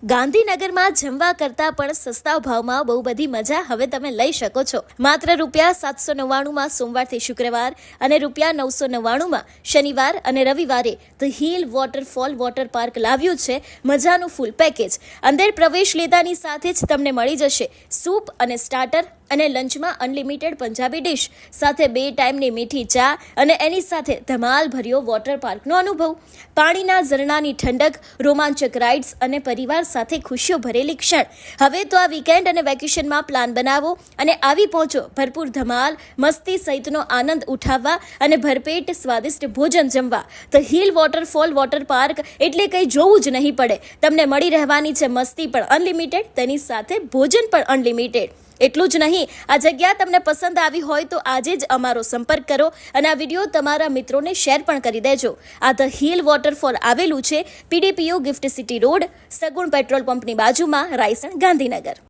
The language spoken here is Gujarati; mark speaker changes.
Speaker 1: ગાંધીનગરમાં જમવા કરતાં પણ સસ્તા ભાવમાં બહુ બધી મજા હવે તમે લઈ શકો છો. માત્ર ₹799માં સોમવારથી શુક્રવાર અને ₹999માં શનિવાર અને રવિવારે the hill waterfall water park લાવ્યું છે મજાનું ફૂલ પેકેજ. અંદર પ્રવેશ લેતાની સાથે જ તમને મળી જશે સૂપ અને સ્ટાર્ટર અને લંચમાં અનલિમિટેડ પંજાબી ડિશ સાથે 2 ટાઈમની મીઠી ચા અને એની સાથે ધમાલ ભર્યો વોટર પાર્કનો અનુભવ. પાણીના ઝરણાની ઠંડક, રોમાંચક રાઇડ્સ અને પરિવાર સાથે ખુશીઓ ભરેલી ક્ષણ. હવે તો આ વીકેન્ડ અને વેકેશનમાં પ્લાન બનાવો અને આવી પહોંચો ભરપૂર ધમાલ, મસ્તી સહિતનો આનંદ ઉઠાવવા અને ભરપેટ સ્વાદિષ્ટ ભોજન જમવા. The hill waterfall water park એટલે કંઈ જોવું જ નહીં પડે. તમને મળી રહેવાની છે મસ્તી પણ અનલિમિટેડ, તેની સાથે ભોજન પણ અનલિમિટેડ. એટલું જ નહીં, આ જગ્યા તમને પસંદ આવી હોય તો આજે જ અમારો સંપર્ક કરો અને આ વિડીયો તમારા મિત્રોને શેર પણ કરી દેજો. આ ધ હિલ વોટરફોલ આવેલું છે PDPU gift city road, Sagun petrol પંપની બાજુમાં, રાયસણ, ગાંધીનગર.